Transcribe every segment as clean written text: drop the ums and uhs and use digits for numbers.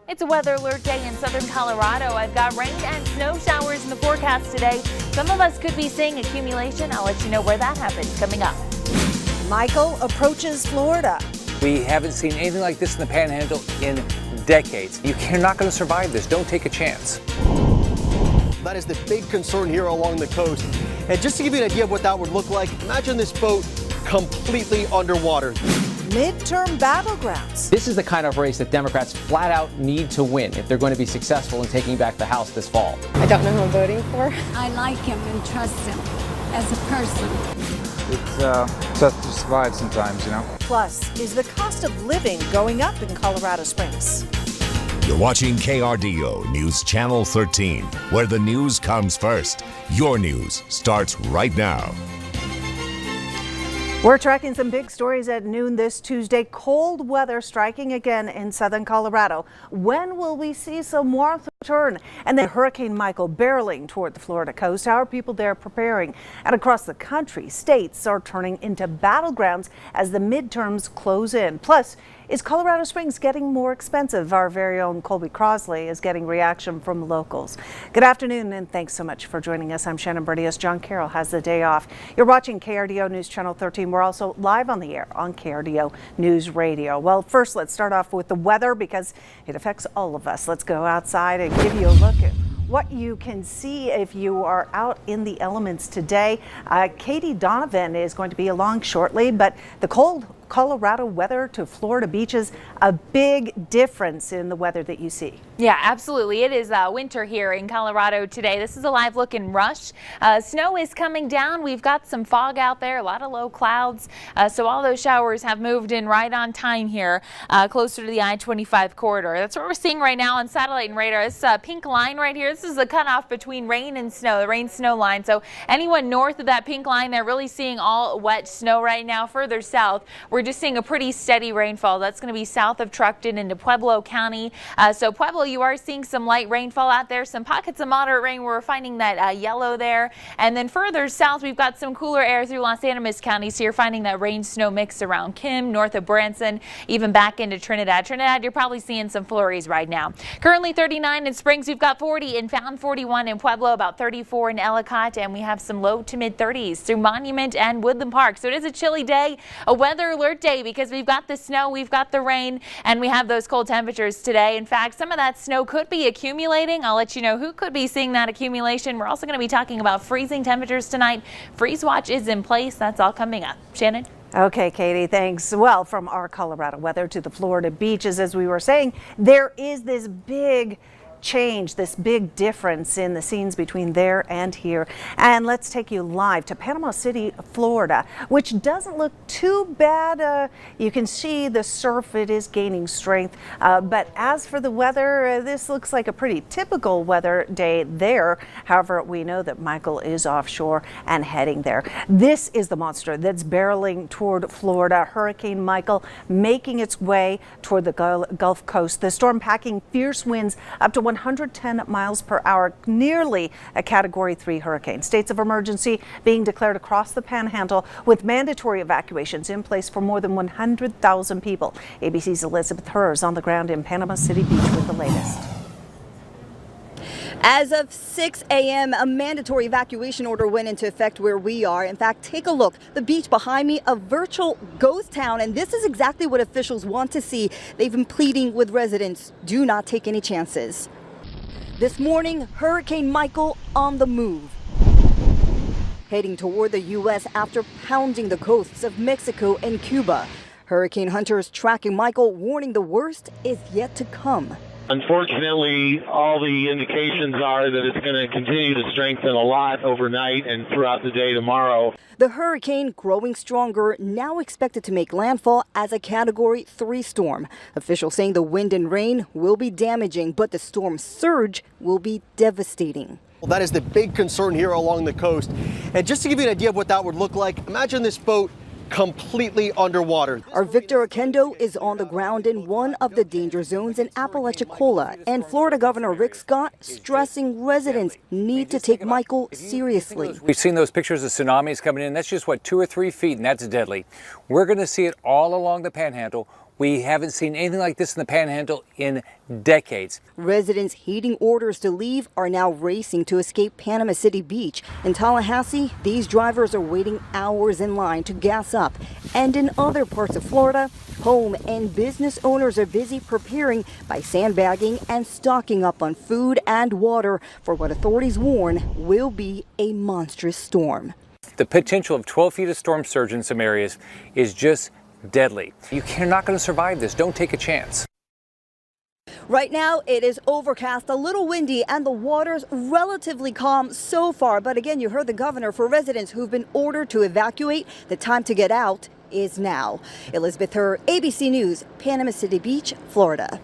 It's a weather alert day in southern Colorado. I've got rain and snow showers in the forecast today. Some of us could be seeing accumulation. I'll let you know where that happens coming up. Michael approaches Florida. We haven't seen anything like this in the Panhandle in decades. You're not going to survive this. Don't take a chance. That is the big concern here along the coast. And just to give you an idea of what that would look like, imagine this boat completely underwater. Midterm battlegrounds. This is the kind of race that Democrats flat out need to win if they're going to be successful in taking back the House this fall. I don't know who I'm voting for. I like him and trust him as a person. It's tough to survive sometimes, you know. Plus, is the cost of living going up in Colorado Springs? You're watching KRDO News Channel 13, where the news comes first. Your news starts right now. We're tracking some big stories at noon this Tuesday. Cold weather striking again in southern Colorado. When will we see some warmth return? And then Hurricane Michael barreling toward the Florida coast. How are people there preparing? And across the country, states are turning into battlegrounds as the midterms close in. Plus, is Colorado Springs getting more expensive? Our very own Colby Crosley is getting reaction from locals. Good afternoon and thanks so much for joining us. I'm Shannon Bertius. John Carroll has the day off. You're watching KRDO News Channel 13. We're also live on the air on KRDO News Radio. Well, first let's start off with the weather because it affects all of us. Let's go outside and give you a look at what you can see if you are out in the elements today. Katie Donovan is going to be along shortly, but the cold Colorado weather to Florida beaches, a big difference in the weather that you see. Yeah, absolutely. It is winter here in Colorado today. This is a live look in Rush. Snow is coming down. We've got some fog out there, a lot of low clouds. So all those showers have moved in right on time here, closer to the I-25 corridor. That's what we're seeing right now on satellite and radar. This pink line right here, this is the cutoff between rain and snow, the rain-snow line. So anyone north of that pink line, they're really seeing all wet snow right now. Further south, we're just seeing a pretty steady rainfall. That's going to be south of Truckton into Pueblo County. So Pueblo, you are seeing some light rainfall out there, some pockets of moderate rain. We're finding that yellow there. And then further south, we've got some cooler air through Los Animas County. So you're finding that rain-snow mix around Kim, north of Branson, even back into Trinidad. Trinidad, you're probably seeing some flurries right now. Currently 39 in Springs. We've got 40 in Fountain, 41 in Pueblo, about 34 in Ellicott, and we have some low to mid 30s through Monument and Woodland Park. So it is a chilly day, a weather alert day, because we've got the snow, we've got the rain, and we have those cold temperatures today. In fact, some of that snow could be accumulating. I'll let you know who could be seeing that accumulation. We're also going to be talking about freezing temperatures tonight. Freeze watch is in place. That's all coming up. Shannon? Okay, Katie, thanks. Well, from our Colorado weather to the Florida beaches, as we were saying, there is this big change, this big difference in the scenes between there and here. And let's take you live to Panama City, Florida, which doesn't look too bad. You can see the surf, it is gaining strength. But as for the weather, this looks like a pretty typical weather day there. However, we know that Michael is offshore and heading there. This is the monster that's barreling toward Florida. Hurricane Michael making its way toward the Gulf Coast. The storm packing fierce winds up to 110 miles per hour, nearly a Category 3 hurricane. States of emergency being declared across the Panhandle with mandatory evacuations in place for more than 100,000 people. ABC's Elizabeth Hers on the ground in Panama City Beach with the latest. As of 6 a.m., a mandatory evacuation order went into effect where we are. In fact, take a look. The beach behind me, a virtual ghost town, and this is exactly what officials want to see. They've been pleading with residents, do not take any chances. This morning, Hurricane Michael on the move, heading toward the U.S. after pounding the coasts of Mexico and Cuba. Hurricane hunters tracking Michael, warning the worst is yet to come. Unfortunately, all the indications are that it's going to continue to strengthen a lot overnight and throughout the day tomorrow. The hurricane growing stronger, now expected to make landfall as a Category 3 storm. Officials saying the wind and rain will be damaging, but the storm surge will be devastating. Well, that is the big concern here along the coast. And just to give you an idea of what that would look like, imagine this boat completely underwater. Our Victor Oquendo is on the ground in one of the danger zones in Apalachicola, and Florida Governor Rick Scott stressing residents need to take Michael seriously. We've seen those pictures of tsunamis coming in. That's just, 2 or 3 feet, and that's deadly. We're going to see it all along the Panhandle. We haven't seen anything like this in the Panhandle in decades. Residents heeding orders to leave are now racing to escape Panama City Beach. In Tallahassee, these drivers are waiting hours in line to gas up. And in other parts of Florida, home and business owners are busy preparing by sandbagging and stocking up on food and water for what authorities warn will be a monstrous storm. The potential of 12 feet of storm surge in some areas is just deadly. You're not going to survive this. Don't take a chance. Right now, it is overcast, a little windy, and the water's relatively calm so far. But again, you heard the governor. For residents who've been ordered to evacuate, the time to get out is now. Elizabeth Herr, ABC News, Panama City Beach, Florida.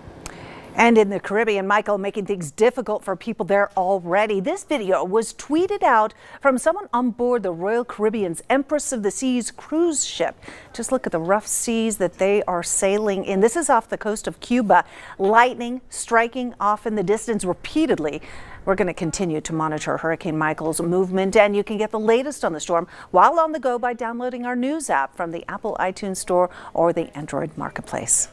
And in the Caribbean, Michael, making things difficult for people there already. This video was tweeted out from someone on board the Royal Caribbean's Empress of the Seas cruise ship. Just look at the rough seas that they are sailing in. This is off the coast of Cuba. Lightning striking off in the distance repeatedly. We're going to continue to monitor Hurricane Michael's movement, and you can get the latest on the storm while on the go by downloading our news app from the Apple iTunes Store or the Android Marketplace.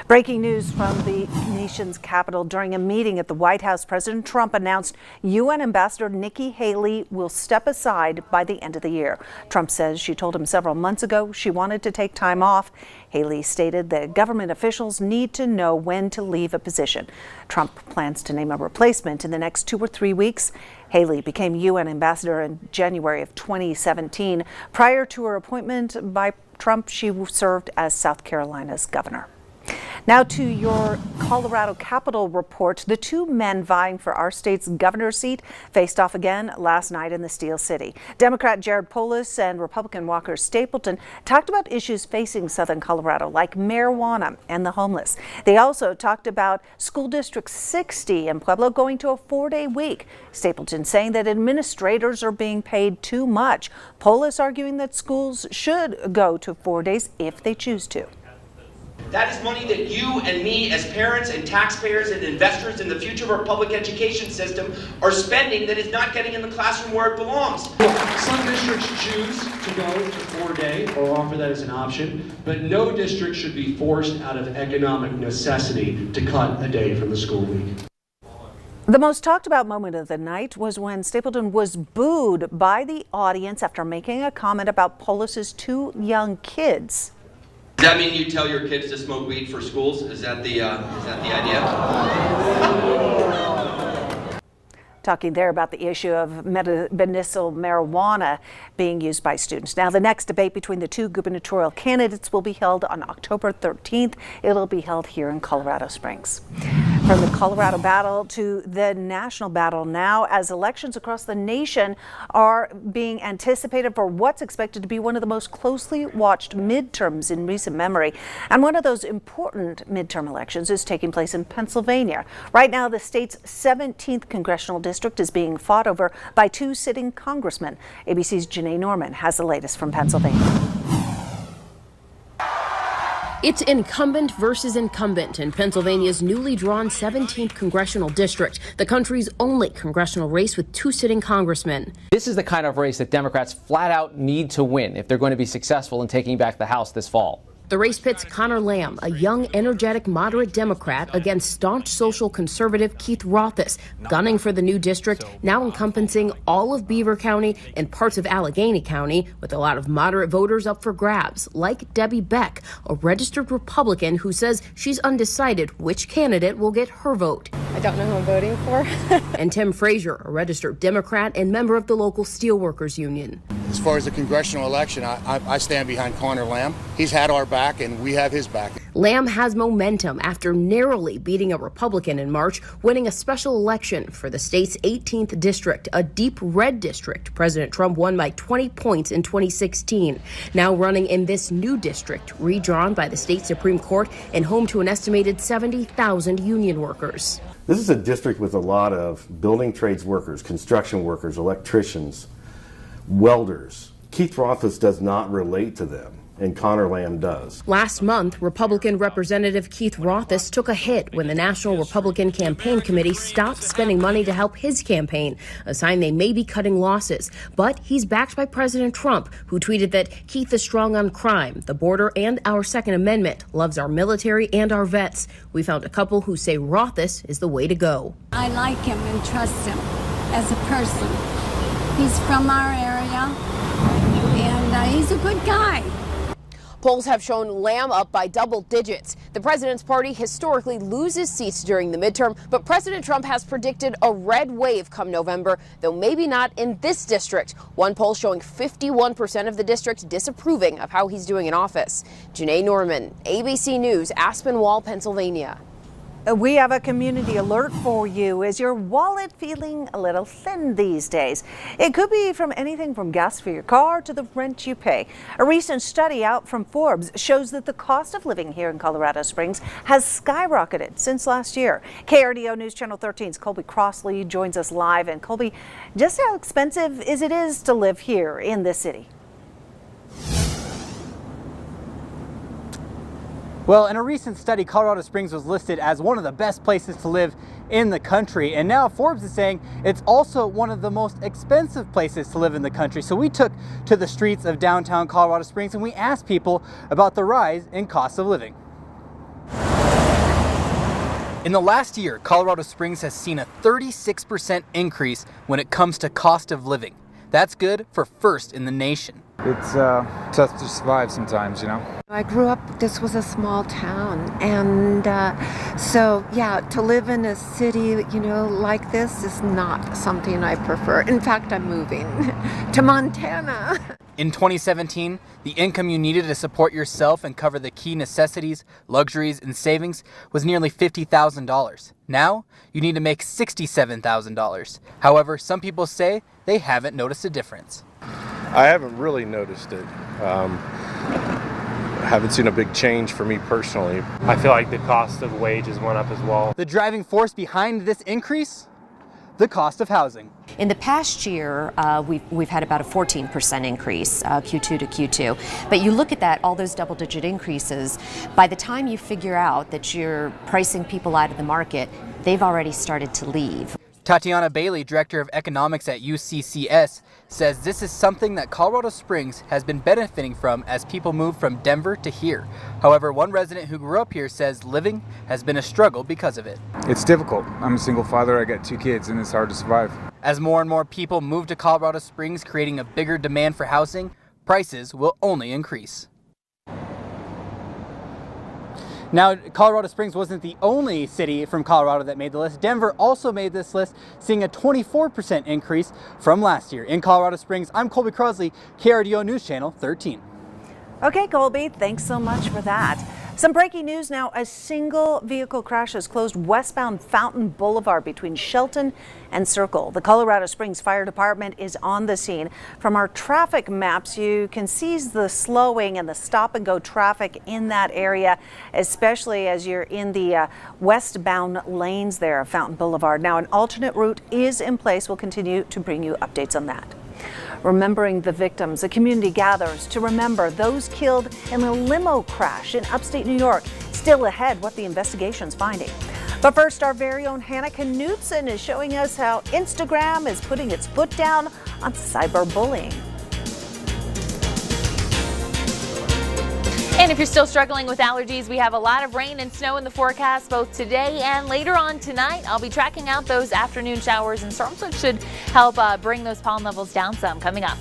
Breaking news from the nation's capital. During a meeting at the White House, President Trump announced UN Ambassador Nikki Haley will step aside by the end of the year. Trump says she told him several months ago she wanted to take time off. Haley stated that government officials need to know when to leave a position. Trump plans to name a replacement in the next 2 or 3 weeks. Haley became UN Ambassador in January of 2017. Prior to her appointment by Trump, she served as South Carolina's governor. Now to your Colorado Capitol report. The two men vying for our state's governor's seat faced off again last night in the Steel City. Democrat Jared Polis and Republican Walker Stapleton talked about issues facing southern Colorado like marijuana and the homeless. They also talked about School District 60 in Pueblo going to a 4-day week. Stapleton saying that administrators are being paid too much. Polis arguing that schools should go to 4 days if they choose to. That is money that you and me as parents and taxpayers and investors in the future of our public education system are spending that is not getting in the classroom where it belongs. Some districts choose to go to 4-day or offer that as an option, but no district should be forced out of economic necessity to cut a day from the school week. The most talked about moment of the night was when Stapleton was booed by the audience after making a comment about Polis's 2 young kids. Does that mean you tell your kids to smoke weed for schools? Is that the idea? Talking there about the issue of medicinal marijuana being used by students. Now, the next debate between the two gubernatorial candidates will be held on October 13th. It'll be held here in Colorado Springs. From the Colorado battle to the national battle now, as elections across the nation are being anticipated for what's expected to be one of the most closely watched midterms in recent memory. And one of those important midterm elections is taking place in Pennsylvania. Right now, the state's 17th congressional district is being fought over by 2 sitting congressmen. ABC's Janae Norman has the latest from Pennsylvania. It's incumbent versus incumbent in Pennsylvania's newly drawn 17th congressional district, the country's only congressional race with 2 sitting congressmen. This is the kind of race that Democrats flat out need to win if they're going to be successful in taking back the House this fall. The race pits Connor Lamb, a young, energetic, moderate Democrat, against staunch social conservative Keith Rothus, gunning for the new district, now encompassing all of Beaver County and parts of Allegheny County, with a lot of moderate voters up for grabs, like Debbie Beck, a registered Republican who says she's undecided which candidate will get her vote. I don't know who I'm voting for. And Tim Frazier, a registered Democrat and member of the local steelworkers union. As far as the congressional election, I stand behind Connor Lamb. He's had our back and we have his back. Lamb has momentum after narrowly beating a Republican in March, winning a special election for the state's 18th district, a deep red district President Trump won by 20 points in 2016. Now running in this new district, redrawn by the state Supreme Court and home to an estimated 70,000 union workers. This is a district with a lot of building trades workers, construction workers, electricians, welders. Keith Rothus does not relate to them. and Connor Lamb does. Last month, Republican Representative Keith Rothis took a hit when the National Republican Campaign Committee stopped spending money to help his campaign, a sign they may be cutting losses. But he's backed by President Trump, who tweeted that Keith is strong on crime, the border, and our Second Amendment, loves our military and our vets. We found a couple who say Rothis is the way to go. I like him and trust him as a person. He's from our area, and he's a good guy. Polls have shown Lamb up by double digits. The president's party historically loses seats during the midterm, but President Trump has predicted a red wave come November, though maybe not in this district. One poll showing 51% of the district disapproving of how he's doing in office. Janae Norman, ABC News, Aspinwall, Pennsylvania. We have a community alert for you. Is your wallet feeling a little thin these days? It could be from anything from gas for your car to the rent you pay. A recent study out from Forbes shows that the cost of living here in Colorado Springs has skyrocketed since last year. KRDO News Channel 13's Colby Crossley joins us live. And Colby, just how expensive is it to live here in this city? Well, in a recent study, Colorado Springs was listed as one of the best places to live in the country. And now Forbes is saying it's also one of the most expensive places to live in the country. So we took to the streets of downtown Colorado Springs and we asked people about the rise in cost of living. In the last year, Colorado Springs has seen a 36% increase when it comes to cost of living. That's good for first in the nation. It's tough to survive sometimes, you know. I grew up, this was a small town, and so yeah, to live in a city, you know, like this is not something I prefer. In fact, I'm moving to Montana. In 2017, the income you needed to support yourself and cover the key necessities, luxuries, and savings was nearly $50,000. Now, you need to make $67,000. However, some people say they haven't noticed a difference. I haven't really noticed it. Haven't seen a big change for me personally. I feel like the cost of wages went up as well. The driving force behind this increase? The cost of housing. In the past year, we've had about a 14% increase, Q2 to Q2. But you look at that, all those double-digit increases, by the time you figure out that you're pricing people out of the market, they've already started to leave. Tatiana Bailey, Director of Economics at UCCS, says this is something that Colorado Springs has been benefiting from as people move from Denver to here. However, one resident who grew up here says living has been a struggle because of it. It's difficult. I'm a single father, I got 2 kids, and it's hard to survive. As more and more people move to Colorado Springs, creating a bigger demand for housing, prices will only increase. Now, Colorado Springs wasn't the only city from Colorado that made the list. Denver also made this list, seeing a 24% increase from last year. In Colorado Springs, I'm Colby Crossley, KRDO News Channel 13. Okay, Colby, thanks so much for that. Some breaking news now. A single vehicle crash has closed westbound Fountain Boulevard between Shelton and Circle. The Colorado Springs Fire Department is on the scene. From our traffic maps, you can see the slowing and the stop and go traffic in that area, especially as you're in the westbound lanes there of Fountain Boulevard. Now, an alternate route is in place. We'll continue to bring you updates on that. Remembering the victims, a community gathers to remember those killed in a limo crash in upstate New York. Still ahead, what the investigation's finding. But first, our very own Hannah Knutson is showing us how Instagram is putting its foot down on cyberbullying. And if you're still struggling with allergies, we have a lot of rain and snow in the forecast both today and later on tonight. I'll be tracking out those afternoon showers and storms, which should help bring those pollen levels down some coming up.